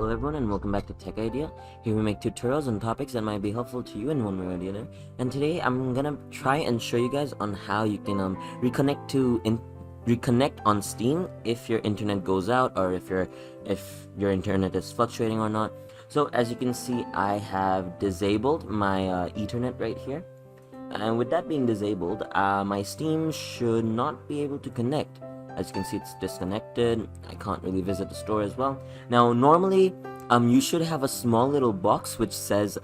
Hello everyone and welcome back to Tech Idea. Here we make tutorials on topics that might be helpful to you in one way or the other. And today I'm gonna try and show you guys on how you can reconnect on Steam if your internet goes out or if your internet is fluctuating or not. So as you can see, I have disabled my Ethernet right here. And with that being disabled, my Steam should not be able to connect. As you can see, it's disconnected. I can't really visit the store as well. Now, normally, you should have a small little box which says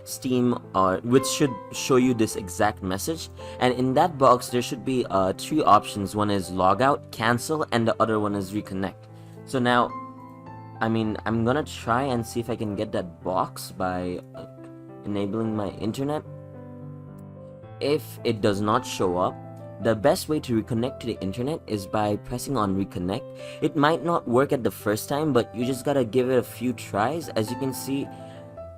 Steam, or which should show you this exact message. And in that box, there should be three options. One is logout, cancel, and the other one is reconnect. So now, I'm gonna try and see if I can get that box by enabling my internet. If it does not show up, the best way to reconnect to the internet is by pressing on reconnect. It might not work at the first time, but you just gotta give it a few tries. As you can see,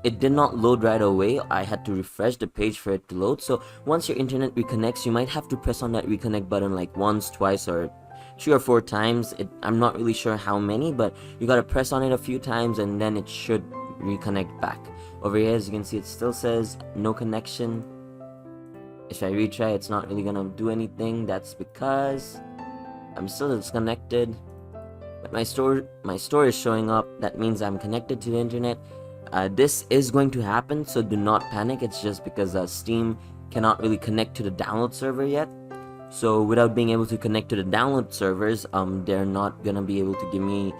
it did not load right away. I had to refresh the page for it to load. So once your internet reconnects, you might have to press on that reconnect button like once, twice, or 3 or 4 times. I'm not really sure how many, but you gotta press on it a few times and then it should reconnect back. Over here, as you can see, it still says no connection. If I retry, it's not really gonna do anything. That's because I'm still disconnected, but my store is showing up. That means I'm connected to the internet. This is going to happen, so do not panic. It's just because Steam cannot really connect to the download server yet. So without being able to connect to the download servers, they're not gonna be able to give me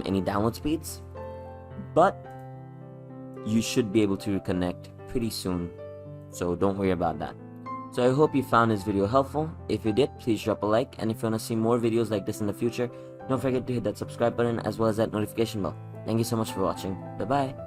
any download speeds. But you should be able to reconnect pretty soon, so don't worry about that. So I hope you found this video helpful. If you did, please drop a like, and if you want to see more videos like this in the future, don't forget to hit that subscribe button as well as that notification bell. Thank you so much for watching. Bye bye.